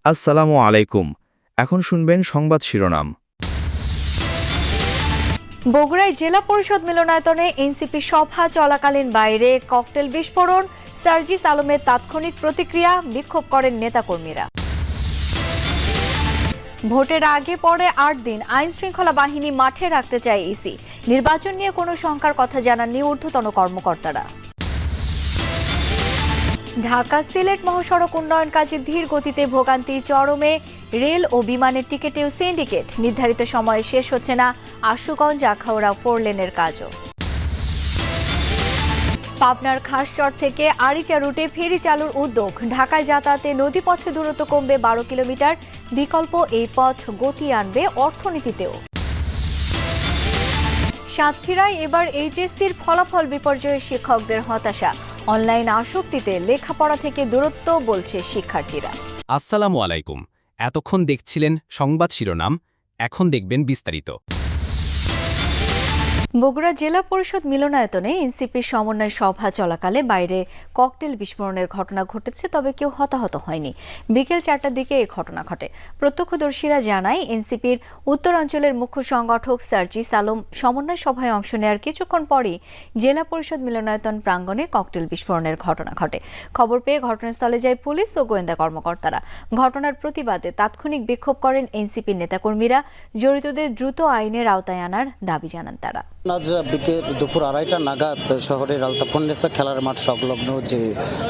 আসসালামু আলাইকুম। এখন শুনবেন সংবাদ শিরোনাম। বগুড়ায় জেলা পরিষদ মিলনায়তনে এনসিপি সভা চলাকালীন বাইরে ককটেল বিস্ফোরণ, সার্জিস আলমের তাৎক্ষণিক প্রতিক্রিয়া, বিক্ষোভ করেন নেতাকর্মীরা। ভোটের আগে পরে ৮ দিন আইন শৃঙ্খলা বাহিনী মাঠে রাখতে চায় ইসি। নির্বাচন নিয়ে কোনো শঙ্কার কথা জানাননি ঊর্ধ্বতন কর্মকর্তারা। ঢাকা সিলেট মহাসড়ক উন্নয়ন কাজে ধীর গতিতে ভোগান্তি চরমে, রেল ও বিমানের টিকিটেও সিন্ডিকেট, নির্ধারিত সময়ে শেষ হচ্ছে না আশুগঞ্জ আখাউড়া 4 লেনের কাজও। পাবনার খাসচর থেকে আরিচা রুটে ফেরি চালুর উদ্যোগ, ঢাকায় যাতায়াতে নদীপথে দূরত্ব কমবে 12 কিলোমিটার, বিকল্প এই পথ গতি আনবে অর্থনীতিতেও। সাতক্ষীরায় এবার এইচএসসির ফলাফল বিপর্যয়ে শিক্ষকদের হতাশা, অনলাইন আসক্তিতে লেখাপড়া থেকে দূরত্ব বলছে শিক্ষার্থীরা। আসসালামু আলাইকুম। এতক্ষণ দেখছিলেন সংবাদ শিরোনাম, এখন দেখবেন বিস্তারিত। বগুড়া জেলা পরিষদ মিলনায়তনে এনসিপির সমন্বয় সভা চলাকালে বাইরে ককটেল বিস্ফোরণের ঘটনা ঘটেছে, তবে কেউ হতাহত হয়নি। বিকেল 4টার দিকে এই ঘটনা ঘটে। প্রত্যক্ষদর্শীরা জানায়, এনসিপির উত্তরাঞ্চলের মুখ্য সংগঠক সার্জিস আলম সমন্বয় সভায় অংশ নেওয়ার কিছুক্ষণ পরই জেলা পরিষদ মিলনায়তন প্রাঙ্গণে ককটেল বিস্ফোরণের ঘটনা ঘটে। খবর পেয়ে ঘটনাস্থলে যায় পুলিশ ও গোয়েন্দা কর্মকর্তারা। ঘটনার প্রতিবাদে তাৎক্ষণিক বিক্ষোভ করেন এনসিপির নেতাকর্মীরা। জড়িতদের দ্রুত আইনের আওতায় আনার দাবি জানান তারা। আজ বিকেল দুপুর 2:30টা নাগাদ শহরের আলতাফন্নেসা খেলার মাঠ সংলগ্ন যে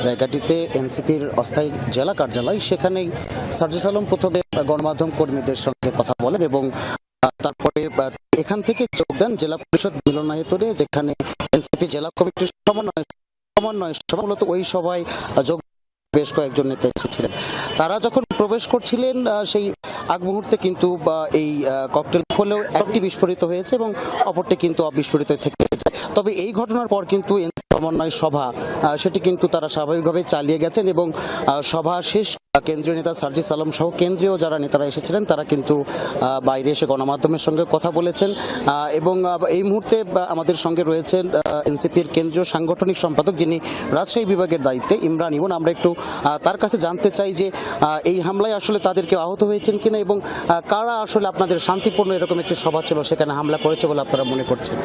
জায়গাটিতে এনসিপির অস্থায়ী জেলা কার্যালয়, সেখানেই সার্জিস আলম প্রথমে গণমাধ্যম কর্মীদের সঙ্গে কথা বলেন এবং তারপরে এখান থেকে যোগ দেন জেলা পরিষদ মিলনায়তনে, যেখানে এনসিপি জেলা কমিটির সমন্বয় সভা, মূলত ওই সভায় যোগ বেশ কয়েকজন নেতা এসেছিলেন। তারা যখন প্রবেশ করছিলেন সেই আগ মুহূর্তে কিন্তু এই ককটেল ফলেও একটি বিস্ফোরিত হয়েছে এবং অপরটি কিন্তু অবিস্ফোরিত থেকে যায়। তবে এই ঘটনার পর কিন্তু সমন্বয় সভা সেটি কিন্তু তারা স্বাভাবিকভাবে চালিয়ে গেছেন এবং সভা শেষ কেন্দ্রীয় নেতা সার্জিস আলম সহ কেন্দ্রীয় যারা নেতারা এসেছিলেন তারা কিন্তু বাইরে এসে গণমাধ্যমের সঙ্গে কথা বলেছেন এবং এই মুহূর্তে আমাদের সঙ্গে রয়েছেন এনসিপির কেন্দ্রীয় সাংগঠনিক সম্পাদক, যিনি রাজশাহী বিভাগের দায়িত্বে, ইমরান ইমন। আমরা একটু তার কাছে জানতে চাই যে এই হামলায় আসলে তাদের কেউ আহত হয়েছেন কিনা এবং কারা আসলে আপনাদের শান্তিপূর্ণ এরকম একটি সভা ছিল সেখানে হামলা করেছে বলে আপনারা মনে করছেন।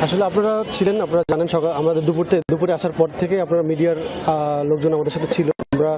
আসলে আপনারা ছিলেন, আপনারা জানেন, সকাল আমাদের দুপুরে আসার পর থেকে আপনারা মিডিয়ার লোকজন আমাদের সাথে ছিল। আমরা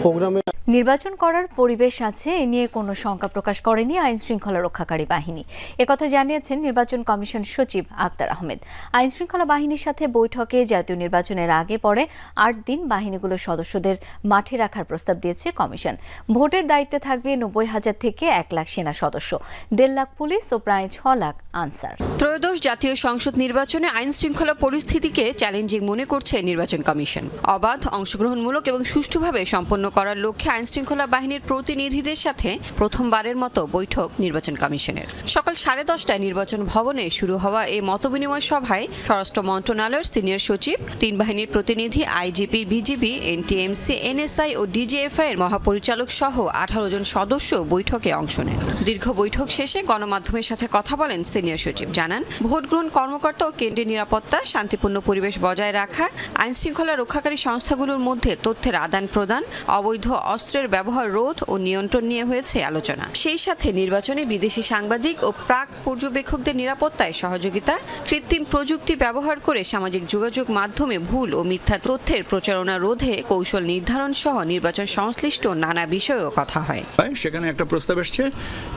প্রোগ্রামে নির্বাচন করার পরিবেশ আছে, এ নিয়ে কোনো শঙ্কা প্রকাশ করেনি আইন শৃঙ্খলা রক্ষাকারী বাহিনী। একথা জানিয়েছেন নির্বাচন কমিশন সচিব আক্তার আহমেদ। আইন শৃঙ্খলা বাহিনীর সাথে বৈঠকে জাতীয় নির্বাচনের আগে পরে 8 দিন বাহিনীগুলোর সদস্যদের মাঠে রাখার প্রস্তাব দিয়েছে কমিশন। ভোটের দায়িত্বে থাকবে 90,000 থেকে 1 লাখ সেনা সদস্য, 1.5 লাখ পুলিশ ও প্রায় 6 লাখ আনসার। ত্রয়োদশ জাতীয় সংসদ নির্বাচনে আইন শৃঙ্খলা পরিস্থিতিকে চ্যালেঞ্জিং মনে করছে নির্বাচন কমিশন। অবাধ, অংশগ্রহণমূলক এবং সুষ্ঠুভাবে সম্পন্ন করার লক্ষ্যে আইন শৃঙ্খলা বাহিনীর প্রতিনিধিদের সাথে প্রথমবারের মতো বৈঠক নির্বাচন কমিশনের। সকাল 10:30টায় নির্বাচন ভবনে শুরু হওয়া এই মতবিনিময় সভায় স্বরাষ্ট্র মন্ত্রণালয়ের সিনিয়র সচিব, 3 বাহিনীর প্রতিনিধি, আইজিপি, বিজিবি, এনটিএমসি, এনএসআই ও ডিজিএফআই এর মহাপরিচালক সহ 18 জন সদস্য বৈঠকে অংশ নেন। দীর্ঘ বৈঠক শেষে গণমাধ্যমের সাথে কথা বলেন সিনিয়র সচিব। জানান, ভোট গ্রহণ কর্মকর্তা ও কেন্দ্রের নিরাপত্তা, শান্তিপূর্ণ পরিবেশ বজায় রাখা, আইন শৃঙ্খলা রক্ষাকারী সংস্থাগুলোর মধ্যে তথ্যের আদান প্রদান, অবৈধ অস্ত্রের ব্যবহার রোধ ও নিয়ন্ত্রণ নিয়ে হয়েছে আলোচনা। সেই সাথে নির্বাচনে বিদেশি সাংবাদিক ও প্রাক পর্যবেক্ষকদের নিরাপত্তায় সহযোগিতা, কৃত্রিম প্রযুক্তি ব্যবহার করে সামাজিক যোগাযোগ মাধ্যমে ভুল ও মিথ্যা তথ্যের প্রচারণা রোধে কৌশল নির্ধারণ সহ নির্বাচন সংশ্লিষ্ট নানা বিষয়েও কথা হয়। সেখানে একটা প্রস্তাব এসছে,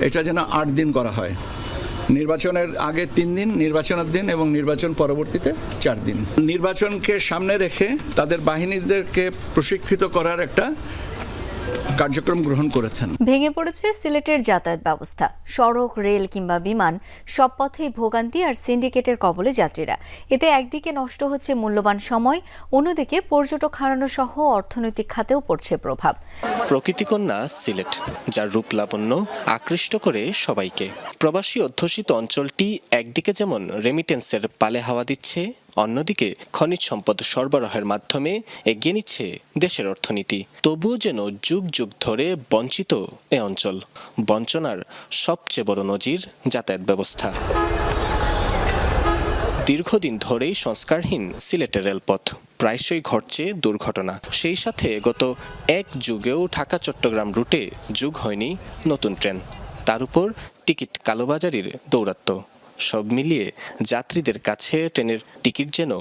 এটা যেন 8 দিন করা হয়। নির্বাচনের আগে 3 দিন, নির্বাচনের দিন এবং নির্বাচন পরবর্তীতে 4 দিন। নির্বাচনকে সামনে রেখে তাদের বাহিনীদেরকে প্রশিক্ষিত করার একটা কার্যক্রম গ্রহণ করেছেন। ভেঙে পড়েছে সিলেটের যাতায়াত ব্যবস্থা। সড়ক, রেল কিংবা বিমান সব পথেই ভোগান্তি আর সিন্ডিকেটের কবলে যাত্রীরা। এতে একদিকে নষ্ট হচ্ছে মূল্যবান সময়, অন্যদিকে পর্যটক হারানো সহ অর্থনৈতিক খাতেও পড়ছে প্রভাব। প্রকৃতিকন্যা সিলেট, যার রূপ লাবণ্য আকৃষ্ট করে সবাইকে। প্রবাসী অধ্যুষিত অঞ্চলটি একদিকে যেমন রেমিটেন্সের পালে হাওয়া দিচ্ছে, অন্যদিকে খনিজ সম্পদ সরবরাহের মাধ্যমে এগিয়ে নিচ্ছে দেশের অর্থনীতি। তবুও যেন যুগ যুগ ধরে বঞ্চিত এ অঞ্চল। বঞ্চনার সবচেয়ে বড় নজির যাতায়াত ব্যবস্থা। দীর্ঘদিন ধরেই সংস্কারহীন সিলেটের রেলপথ। প্রায়শই ঘটছে দুর্ঘটনা। সেই সাথে গত এক যুগেও ঢাকা চট্টগ্রাম রুটে যুগ হয়নি নতুন ট্রেন, তার উপর টিকিট কালোবাজারির দৌরাত্ম্য। সব মিলিয়ে যাত্রীদের কাছে ট্রেনের টিকিট যেন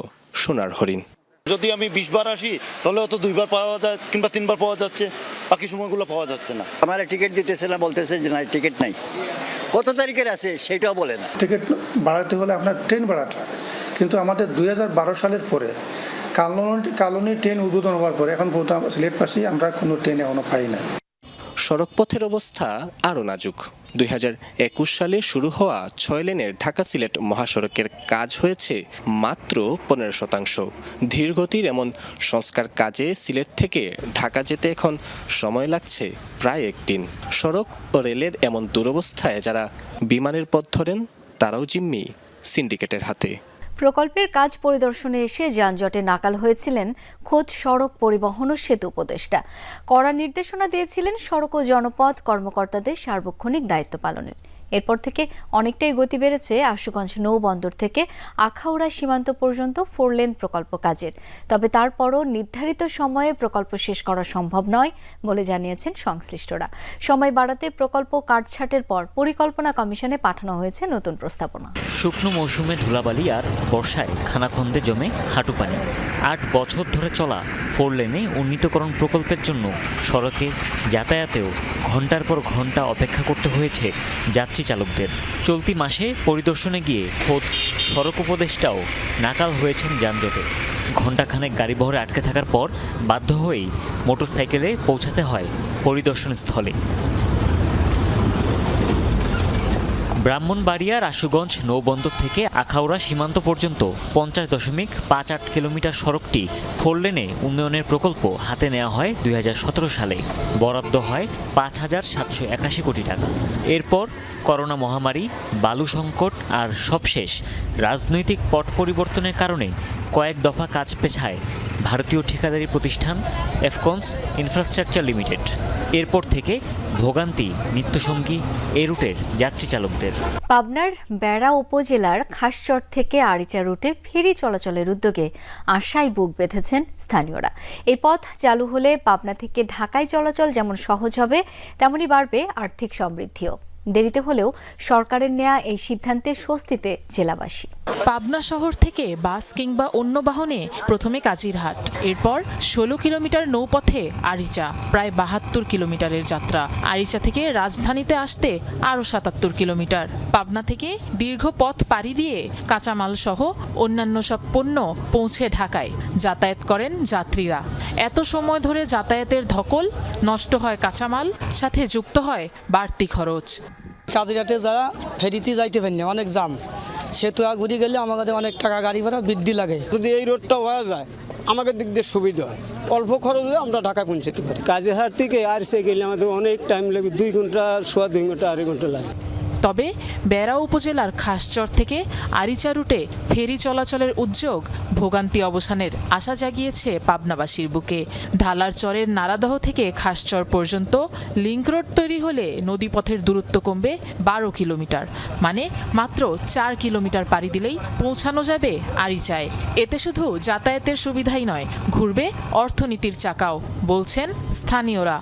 সোনার হরিণ। যদি আমি 20 বার আসি তাহলে হয়তো 2 বার পাওয়া যায় কিংবা 3 বার পাওয়া যাচ্ছে, বাকি সময়গুলো পাওয়া যাচ্ছে না। আমার টিকিট দিতেছে না, বলতেছে যে না টিকিট নাই, কত তারিখের আছে সেটাও বলে না। টিকিট বাড়াতে হলে আপনার ট্রেন বাড়াতে হবে, কিন্তু আমাদের 2012 সালের পরে কালনী ট্রেন উদ্বোধন হওয়ার পরে এখন পর্যন্ত সিলেট পাশে আমরা কোনো ট্রেন এখনো পাই না। সড়কপথের অবস্থা আরও নাজুক। 2021 সালে শুরু হওয়া 6 লেনের ঢাকা সিলেট মহাসড়কের কাজ হয়েছে মাত্র 15%। ধীরগতির এমন সংস্কার কাজে সিলেট থেকে ঢাকা যেতে এখন সময় লাগছে প্রায় 1 দিন। সড়ক ও রেলের এমন দুরবস্থায় যারা বিমানের পথ ধরেন তারাও জিম্মি সিন্ডিকেটের হাতে। প্রকল্পের কাজ পরিদর্শনে এসে যানজটে নাকাল হয়েছিলেন খোদ সড়ক পরিবহন ও সেতু উপদেষ্টা। কড়া নির্দেশনা দিয়েছিলেন সড়ক ও জনপথ কর্মকর্তাদের সার্বক্ষণিক দায়িত্ব পালনের। এরপর থেকে অনেকটাই গতি বেড়েছে আশুগঞ্জ নৌবন্দর থেকে আখাউড়া সীমান্ত পর্যন্ত 4 লেন প্রকল্প কাজের। তবে তারপরও নির্ধারিত সময়ে প্রকল্প শেষ করা সম্ভব নয় বলে জানিয়েছেন সংশ্লিষ্টরা। সময় বাড়াতে প্রকল্প কাটছাঁটের পর পরিকল্পনা কমিশনে পাঠানো হয়েছে নতুন প্রস্তাবনা। শুকনো মৌসুমে ধুলাবালি আর বর্ষায় খানাখন্দে জমে হাঁটু পানি। 8 বছর ধরে চলা 4 লেনে উন্নীতকরণ প্রকল্পের জন্য সড়কে যাতায়াতেও ঘন্টার পর ঘন্টা অপেক্ষা করতে হয়েছে যাত্রী চালকদের। চলতি মাসে পরিদর্শনে গিয়ে খোদ সড়ক উপদেষ্টাও নাকাল হয়েছেন যানজটে। ঘণ্টাখানেক গাড়িবহরে আটকে থাকার পর বাধ্য হয়েই মোটরসাইকেলে পৌঁছাতে হয় পরিদর্শন স্থলে। ব্রাহ্মণবাড়িয়ার আশুগঞ্জ নৌবন্দর থেকে আখাউড়া সীমান্ত পর্যন্ত 50.58 কিলোমিটার সড়কটি 4 লেনে উন্নয়নের প্রকল্প হাতে নেওয়া হয় 2017 সালে। বরাদ্দ হয় 5,781 কোটি টাকা। এরপর করোনা মহামারী, বালু সংকট আর সবশেষ রাজনৈতিক পট পরিবর্তনের কারণে কয়েক দফা কাজ পেছায় ভারতীয় ঠিকাদারি প্রতিষ্ঠান এফকনস ইনফ্রাস্ট্রাকচার লিমিটেড। এরপর থেকে ভোগান্তি নিত্যসঙ্গী এ রুটের যাত্রী চালকদের। পাবনার বেড়া উপজেলার খাসচর থেকে আরিচা রুটে ফেরি চলাচলের উদ্যোগে আশায় বুক বেঁধেছেন স্থানীয়রা। এই পথ চালু হলে পাবনা থেকে ঢাকায় চলাচল যেমন সহজ হবে, তেমনি বাড়বে আর্থিক সমৃদ্ধিও। দেরিতে হলেও সরকারের নেয়া এই সিদ্ধান্তে স্বস্তিতে জেলাবাসী। পাবনা শহর থেকে বাস কিংবা অন্য বাহনে প্রথমে কাজিরহাট, এরপর 16 কিলোমিটার নৌপথে আরিচা, প্রায় 72 কিলোমিটারের যাত্রা। আরিচা থেকে রাজধানীতে আসতে আরও 77 কিলোমিটার। পাবনা থেকে দীর্ঘ পথ পাড়ি দিয়ে কাঁচামাল সহ অন্যান্য সব পণ্য পৌঁছে ঢাকায় যাতায়াত করেন যাত্রীরা। এত সময় ধরে যাতায়াতের ধকল, নষ্ট হয় কাঁচামাল, সাথে যুক্ত হয় বাড়তি খরচ। কাজিরহাটে যারা ফেরিতে যাইতে পারেন না, অনেক জাম, সেতু ঘুরে গেলে আমাদের অনেক টাকা গাড়ি ভাড়া বৃদ্ধি লাগে। যদি এই রোডটা হওয়া যায় আমাদের দিক দিয়ে সুবিধা হয়, অল্প খরচে আমরা ঢাকা পৌঁছাতে পারি। কাজিরহাট থেকে আরিচা গেলে আমাদের অনেক টাইম লাগে, 2 ঘন্টা, 2.5 ঘন্টা, 2.5 ঘন্টা লাগে। তবে বেড়া উপজেলার খাসচর থেকে আরিচা রুটে ফেরি চলাচলের উদ্যোগ ভোগান্তি অবসানের আশা জাগিয়েছে পাবনাবাসীর বুকে। ঢালার চরের নারাদহ থেকে খাসচর পর্যন্ত লিংক রোড তৈরি হলে নদীপথের দূরত্ব কমবে 12 কিলোমিটার, মানে মাত্র 4 কিলোমিটার পাড়ি দিলেই পৌঁছানো যাবে আরিচায়। এতে শুধু যাতায়াতের সুবিধাই নয়, ঘুরবে অর্থনীতির চাকাও, বলছেন স্থানীয়রা।